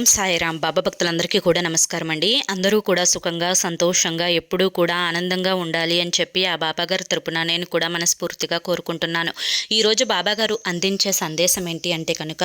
ఓం సాయిరాం. బాబా భక్తులందరికీ కూడా నమస్కారం అండి. అందరూ కూడా సుఖంగా సంతోషంగా ఎప్పుడూ కూడా ఆనందంగా ఉండాలి అని చెప్పి ఆ బాబాగారు తరపున నేను కూడా మనస్ఫూర్తిగా కోరుకుంటున్నాను. ఈరోజు బాబాగారు అందించే సందేశం ఏంటి అంటే కనుక,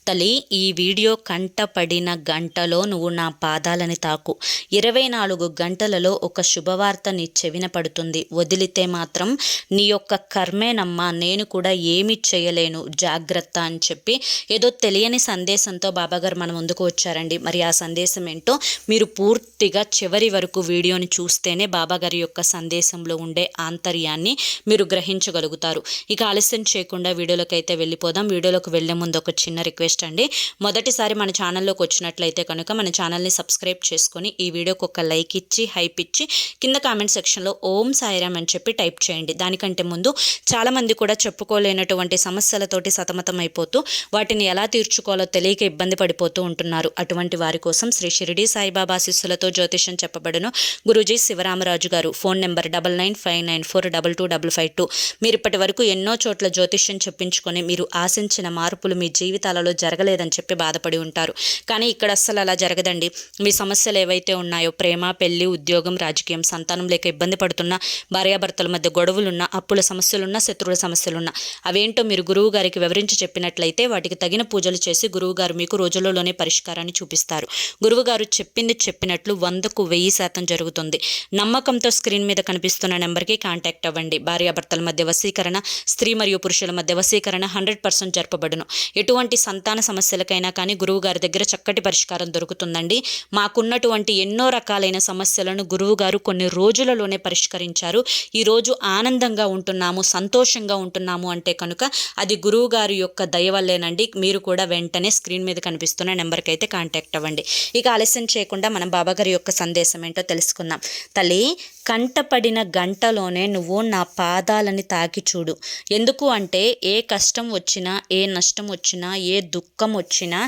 తల్లి ఈ వీడియో కంటపడిన గంటలో నువ్వు నా పాదాలని తాకు. 24 గంటలలో ఒక శుభవార్త నీ చెవిన పడుతుంది. వదిలితే మాత్రం నీ యొక్క కర్మేనమ్మా, నేను కూడా ఏమీ చేయలేను, జాగ్రత్త అని చెప్పి ఏదో తెలియని సందేశంతో బాబాగారు మన ముందుకు వచ్చారండి. మరి ఆ సందేశం ఏంటో మీరు పూర్తిగా చివరి వరకు వీడియోని చూస్తేనే బాబాగారి యొక్క సందేశంలో ఉండే ఆంతర్యాన్ని మీరు గ్రహించగలుగుతారు. ఇక ఆలస్యం చేయకుండా వీడియోలోకి అయితే వెళ్ళిపోదాం. వీడియోలోకి వెళ్లే ముందు ఒక చిన్న రిక్వెస్ట్ అండి. మొదటిసారి మన ఛానల్లోకి వచ్చినట్లయితే కనుక మన ఛానల్ని సబ్స్క్రైబ్ చేసుకొని ఈ వీడియోకి ఒక లైక్ ఇచ్చి హైప్ ఇచ్చి కింద కామెంట్ సెక్షన్లో ఓం సాయిరామ్ అని చెప్పి టైప్ చేయండి. దానికంటే ముందు చాలామంది కూడా చెప్పుకోలేనటువంటి సమస్యలతోటి సతమతం అయిపోతూ వాటిని ఎలా తీర్చుకోవాలో తెలియక ఇబ్బంది పడిపోతూ ఉంటున్నారు. అటువంటి వారి కోసం శ్రీ షిరిడి సాయిబాబా ఆశీస్సులతో జ్యోతిష్యం చెప్పబడును గురూజీ శివరామరాజు గారు. Phone number 9959422552. మీరు ఇప్పటి వరకు ఎన్నో చోట్ల జ్యోతిష్యం చెప్పించుకొని మీరు ఆశించిన మార్పులు మీ జీవితాలలో జరగలేదని చెప్పి బాధపడి ఉంటారు. కానీ ఇక్కడ అస్సలు అలా జరగదండి. మీ సమస్యలు ఏవైతే ఉన్నాయో, ప్రేమ, పెళ్లి, ఉద్యోగం, రాజకీయం, సంతానం లేక ఇబ్బంది పడుతున్నా, భార్యాభర్తల మధ్య గొడవలున్నా, అప్పుల సమస్యలున్నా, శత్రువుల సమస్యలున్నా అవేంటో మీరు గురువు గారికి వివరించి చెప్పినట్లయితే వాటికి తగిన పూజలు చేసి గురువు గారు మీకు రోజులలోనే పరిష్కారాన్ని చూపిస్తారు. గురువు గారు చెప్పింది చెప్పినట్లు 100కు 1000% జరుగుతుంది. నమ్మకంతో స్క్రీన్ మీద కనిపిస్తున్న నెంబర్కి కాంటాక్ట్ అవ్వండి. భార్యాభర్తల మధ్య వశీకరణ, స్త్రీ మరియు పురుషుల మధ్య వశీకరణ 100% జరపబడును. ఎటువంటి సంతాన సమస్యలకైనా కానీ గురువు గారి దగ్గర చక్కటి పరిష్కారం దొరుకుతుందండి. మాకున్నటువంటి ఎన్నో రకాలైన సమస్యలను గురువు గారు కొన్ని రోజులలోనే పరిష్కరించారు. ఈరోజు ఆనందంగా ఉంటున్నాము, సంతోషంగా ఉంటున్నాము అంటే కనుక అది గురువు గారి యొక్క దయ వల్లేనండి. మీరు కూడా వెంటనే స్క్రీన్ మీద కనిపిస్తున్న నెంబర్కి అయితే కాంటాక్ట్ అవ్వండి. ఇక ఆలస్యం చేయకుండా మనం బాబాగారి యొక్క సందేశం ఏంటో తెలుసుకుందాం. తల్లి, కంటపడిన గంటలోనే నువ్వు నా పాదాలని తాకి చూడు. ఎందుకు అంటే ఏ కష్టం వచ్చినా, ఏ నష్టం వచ్చినా, ఏ దుఃఖం వచ్చినా,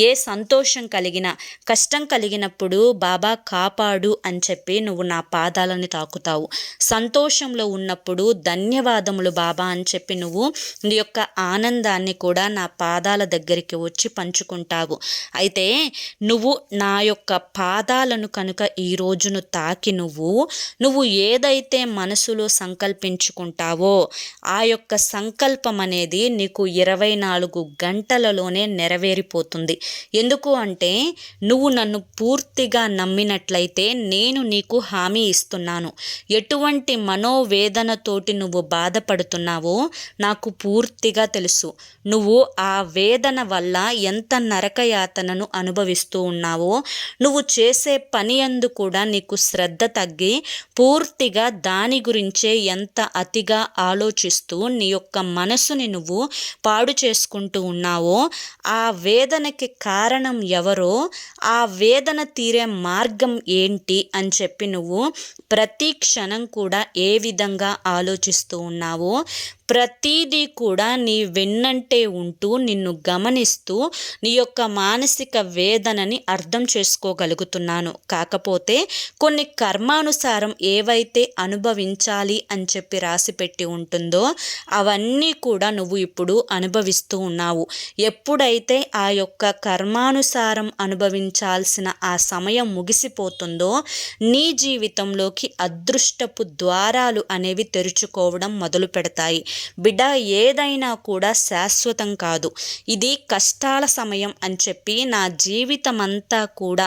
ఏ సంతోషం కలిగినా, కష్టం కలిగినప్పుడు బాబా కాపాడు అని చెప్పి నువ్వు నా పాదాలని తాకుతావు. సంతోషంలో ఉన్నప్పుడు ధన్యవాదములు బాబా అని చెప్పి నువ్వు నీ యొక్క ఆనందాన్ని కూడా నా పాదాల దగ్గరికి వచ్చి పంచుకుంటావు. అయితే నువ్వు నా యొక్క పాదాలను కనుక ఈ రోజును తాకి నువ్వు ఏదైతే మనసులో సంకల్పించుకుంటావో ఆ యొక్క సంకల్పం అనేది నీకు 24 గంటలలోనే నెరవేరిపోతుంది. ఎందుకు అంటే నువ్వు నన్ను పూర్తిగా నమ్మినట్లయితే నేను నీకు హామీ ఇస్తున్నాను. ఎటువంటి మనోవేదనతోటి నువ్వు బాధపడుతున్నావో నాకు పూర్తిగా తెలుసు. నువ్వు ఆ వేదన వల్ల ఎంత నరకయాతనను అనుభవిస్తూ ఉన్నావో, నువ్వు చేసే పని యందు కూడా నీకు శ్రద్ధ తగ్గి పూర్తిగా దాని గురించే ఎంత అతిగా ఆలోచిస్తూ నీ యొక్క మనసుని నువ్వు పాడు చేసుకుంటూ ఉన్నావో, ఆ వేదనకి కారణం ఎవరో, ఆ వేదన తీరే మార్గం ఏంటి అని చెప్పి నువ్వు ప్రతి క్షణం కూడా ఏ విధంగా ఆలోచిస్తూ ఉన్నావో, ప్రతిదీ కూడా నీ వెన్నంటే ఉంటూ నిన్ను గమనిస్తూ నీ యొక్క మానసిక వేదనని అర్థం చేసుకోగలుగుతున్నాను. కాకపోతే కొన్ని కర్మానుసారం ఏవైతే అనుభవించాలి అని చెప్పి రాసిపెట్టి ఉంటుందో అవన్నీ కూడా నువ్వు ఇప్పుడు అనుభవిస్తూ ఉన్నావు. ఎప్పుడైతే ఆ యొక్క కర్మానుసారం అనుభవించాల్సిన ఆ సమయం ముగిసిపోతుందో నీ జీవితంలోకి అదృష్టపు ద్వారాలు అనేవి తెరుచుకోవడం మొదలు పెడతాయి. బిడ్డ, ఏదైనా కూడా శాశ్వతం కాదు. ఇది కష్టాల సమయం అని చెప్పి నా జీవితం అంతా కూడా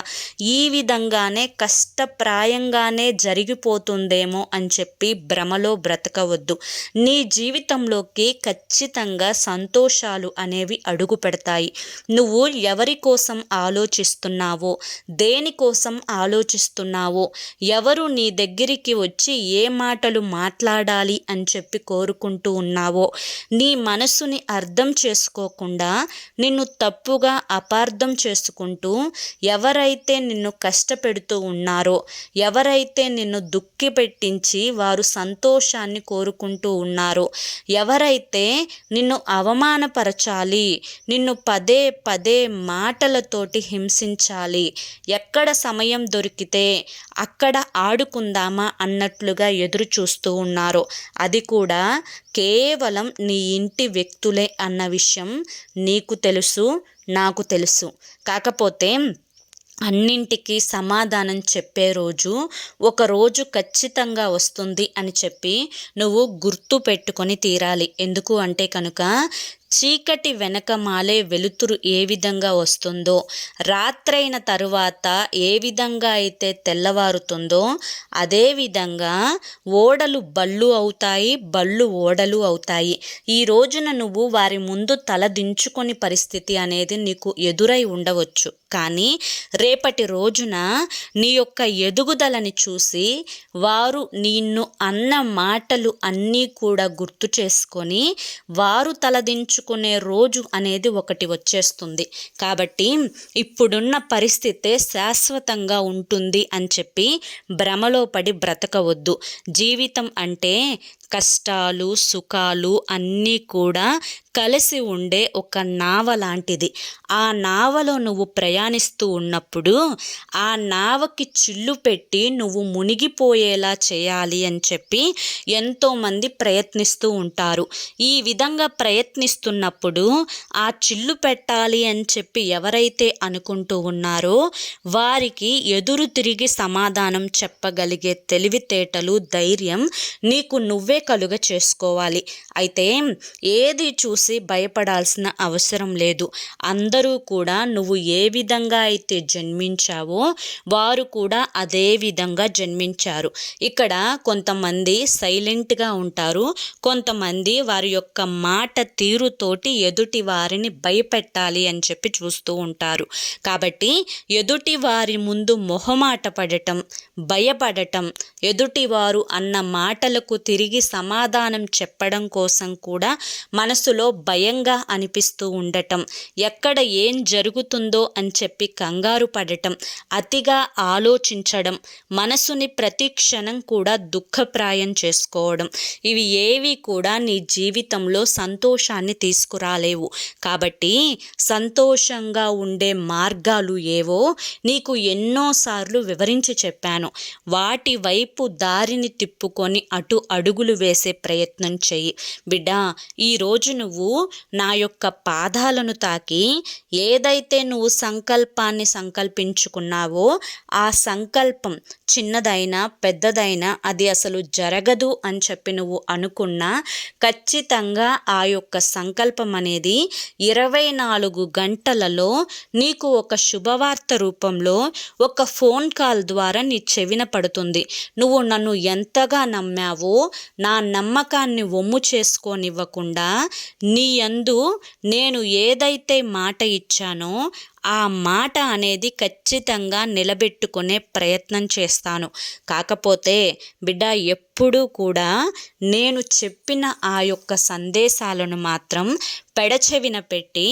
ఈ విధంగానే కష్టప్రాయంగానే జరిగిపోతుందేమో అని చెప్పి భ్రమలో బ్రతకవద్దు. నీ జీవితంలోకి ఖచ్చితంగా సంతోషాలు అనేవి అడుగు పెడతాయి. నువ్వు ఎవరి కోసం ఆలోచిస్తున్నావో, దేనికోసం ఆలోచిస్తున్నావో, ఎవరు నీ దగ్గరికి వచ్చి ఏ మాటలు మాట్లాడాలి అని చెప్పి కోరుకుంటూ ఉన్నావో, నీ మనసుని అర్థం చేసుకోకుండా నిన్ను తప్పుగా అపార్థం చేసుకుంటూ ఎవరైతే నిన్ను కష్టపెడుతూ ఉన్నారో, ఎవరైతే నిన్ను దుఃఖి పెట్టించి వారు సంతోషాన్ని కోరుకుంటూ ఉన్నారో, ఎవరైతే నిన్ను అవమానపరచాలి, నిన్ను పదే పదే మాటలతోటి హింసించాలి, ఎక్కడ సమయం దొరికితే అక్కడ ఆడుకుందామా అన్నట్లుగా ఎదురు చూస్తూ ఉన్నారో, అది కూడా కేవలం నీ ఇంటి వ్యక్తులే అన్న విషయం నీకు తెలుసు, నాకు తెలుసు. కాకపోతే అన్నింటికీ సమాధానం చెప్పే రోజు ఒకరోజు ఖచ్చితంగా వస్తుంది అని చెప్పి నువ్వు గుర్తు పెట్టుకొని తీరాలి. ఎందుకు అంటే కనుక చీకటి వెనకమాలే వెలుతురు ఏ విధంగా వస్తుందో, రాత్రైన తరువాత ఏ విధంగా అయితే తెల్లవారుతుందో అదేవిధంగా ఓడలు బళ్ళు అవుతాయి, బళ్ళు ఓడలు అవుతాయి. ఈ రోజున నువ్వు వారి ముందు తల దించుకొని పరిస్థితి అనేది నీకు ఎదురై ఉండవచ్చు. కానీ రేపటి రోజున నీ యొక్క ఎదుగుదలని చూసి వారు నిన్ను అన్న మాటలు అన్నీ కూడా గుర్తు చేసుకొని వారు తలదించుకునే రోజు అనేది ఒకటి వచ్చేస్తుంది. కాబట్టి ఇప్పుడున్న పరిస్థితే శాశ్వతంగా ఉంటుంది అని చెప్పి భ్రమలో పడి బ్రతకవద్దు. జీవితం అంటే కష్టాలు సుఖాలు అన్నీ కూడా కలిసి ఉండే ఒక నావ లాంటిది. ఆ నావలో నువ్వు ప్రయాణిస్తూ ఉన్నప్పుడు ఆ నావకి చిల్లు పెట్టి నువ్వు మునిగిపోయేలా చేయాలి అని చెప్పి ఎంతోమంది ప్రయత్నిస్తూ ఉంటారు. ఈ విధంగా ప్రయత్నిస్తున్నప్పుడు ఆ చిల్లు పెట్టాలి అని చెప్పి ఎవరైతే అనుకుంటూ ఉన్నారో వారికి ఎదురు తిరిగి సమాధానం చెప్పగలిగే తెలివితేటలు ధైర్యం నీకు నువ్వే కలుగ చేసుకోవాలి. అయితే ఏది చూసి భయపడాల్సిన అవసరం లేదు. అందరూ కూడా నువ్వు ఏ విధంగా అయితే జన్మించావో వారు కూడా అదే విధంగా జన్మించారు. ఇక్కడ కొంతమంది సైలెంట్గా ఉంటారు, కొంతమంది వారి యొక్క మాట తీరుతోటి ఎదుటి వారిని భయపెట్టాలి అని చెప్పి చూస్తూ ఉంటారు. కాబట్టి ఎదుటి వారి ముందు మొహమాట పడటం, భయపడటం, ఎదుటివారు అన్న మాటలకు తిరిగి సమాధానం చెప్పడం కోసం కూడా మనసులో భయంగా అనిపిస్తూ ఉండటం, ఎక్కడ ఏం జరుగుతుందో అని చెప్పి కంగారు పడటం, అతిగా ఆలోచించడం, మనసుని ప్రతి క్షణం కూడా దుఃఖప్రాయం చేసుకోవడం, ఇవి ఏవి కూడా నీ జీవితంలో సంతోషాన్ని తీసుకురాలేవు. కాబట్టి సంతోషంగా ఉండే మార్గాలు ఏవో నీకు ఎన్నోసార్లు వివరించి చెప్పాను. వాటి వైపు దారిని తిప్పుకొని అటు అడుగులు వేసే ప్రయత్నం చెయ్యి. బిడ్డ, ఈరోజు నువ్వు నా యొక్క పాదాలను తాకి ఏదైతే నువ్వు సంకల్పాన్ని సంకల్పించుకున్నావో ఆ సంకల్పం చిన్నదైనా పెద్దదైనా అది అసలు జరగదు అని చెప్పి నువ్వు అనుకున్నా ఖచ్చితంగా ఆ యొక్క సంకల్పం అనేది 24 గంటలలో నీకు ఒక శుభవార్త రూపంలో ఒక ఫోన్ కాల్ ద్వారా నీ చెవిన పడుతుంది. నువ్వు నన్ను ఎంతగా నమ్మావో నా నమ్మకాన్ని వమ్ము చేసుకోనివ్వకుండా నీ యందు నేను ఏదైతే మాట ఇచ్చానో ఆ మాట అనేది ఖచ్చితంగా నిలబెట్టుకునే ప్రయత్నం చేస్తాను. కాకపోతే బిడ్డ, ఎప్పుడూ కూడా నేను చెప్పిన ఆ యొక్క సందేశాలను మాత్రం పెడచెవిన పెట్టి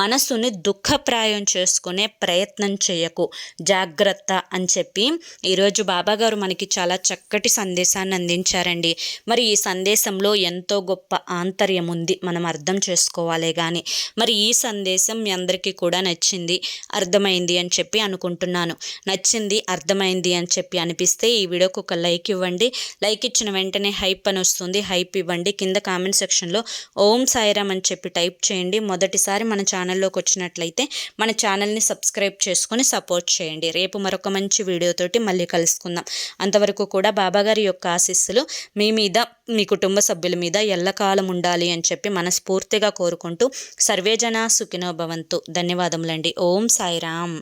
మనసుని దుఃఖప్రాయం చేసుకునే ప్రయత్నం చేయకు, జాగ్రత్త అని చెప్పి ఈరోజు బాబాగారు మనకి చాలా చక్కటి సందేశాన్ని అందించారండి. మరి ఈ సందేశంలో ఎంతో గొప్ప ఆంతర్యం ఉంది, మనం అర్థం చేసుకోవాలే కానీ. మరి ఈ సందేశం మీ అందరికీ కూడా నచ్చింది, అర్థమైంది అని చెప్పి అనుకుంటున్నాను. నచ్చింది, అర్థమైంది అని చెప్పి అనిపిస్తే ఈ వీడియోకి ఒక లైక్ ఇవ్వండి. లైక్ ఇచ్చిన వెంటనే హైప్ అని వస్తుంది, హైప్ ఇవ్వండి. కింద కామెంట్ సెక్షన్లో ఓం సాయిరామ్ అని చెప్పి టైప్ చేయండి. మొదటిసారి మన ఛానల్లోకి వచ్చినట్లయితే మన ఛానల్ని సబ్స్క్రైబ్ చేసుకొని సపోర్ట్ చేయండి. రేపు మరొక మంచి వీడియోతోటి మళ్ళీ కలుసుకుందాం. అంతవరకు కూడా బాబాగారి యొక్క ఆశీస్సులు మీ మీద, మీ కుటుంబ సభ్యుల మీద ఎల్లకాలం ఉండాలి అని చెప్పి మనస్ఫూర్తిగా కోరుకుంటూ సర్వేజన సుఖినో భవంతు. ధన్యవాదములండి. ఓం సాయిరామ్.